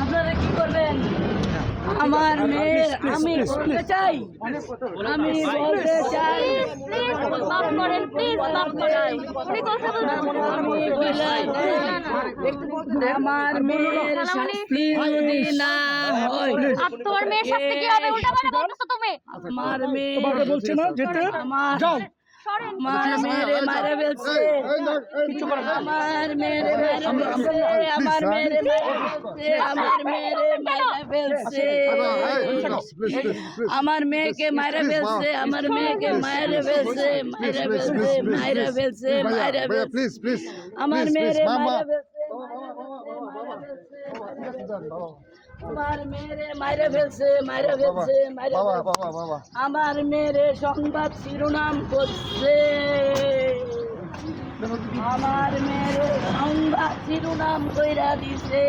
আপনারা কি করবেন? আমার মেয়ের আমি বলতে চাই, আমি বলতে চাই আমার মেয়ের শাস্তি যদি না হয়, তোমার মেয়ের শাস্তি কি হবে? উল্টা পাল্টা বলছো তুমি। আমার মেয়ে বলছে না যেতে যাও। আমার মেয়েরে মারা ফেলছে, আমার মেয়েরে মারা ফেলছে, আমার মেয়েরে মারা ফেলছে, আমার মেয়েকে মারা ফেলছে, আমার মেয়েকে মারা ফেলছে, মারা ফেলছে, মারা ফেলছে, মারা ফেলছে, আমার মেয়েরে মারা ফেলছে, আমার মেয়েরে মারা ফেলছে, মারা ফেলছে, মারা ফেলছে, আমার মেয়েরে সংবাদ শিরোনাম করছে, আমার মেয়েরে সংবাদ শিরোনাম কইরা দিছে।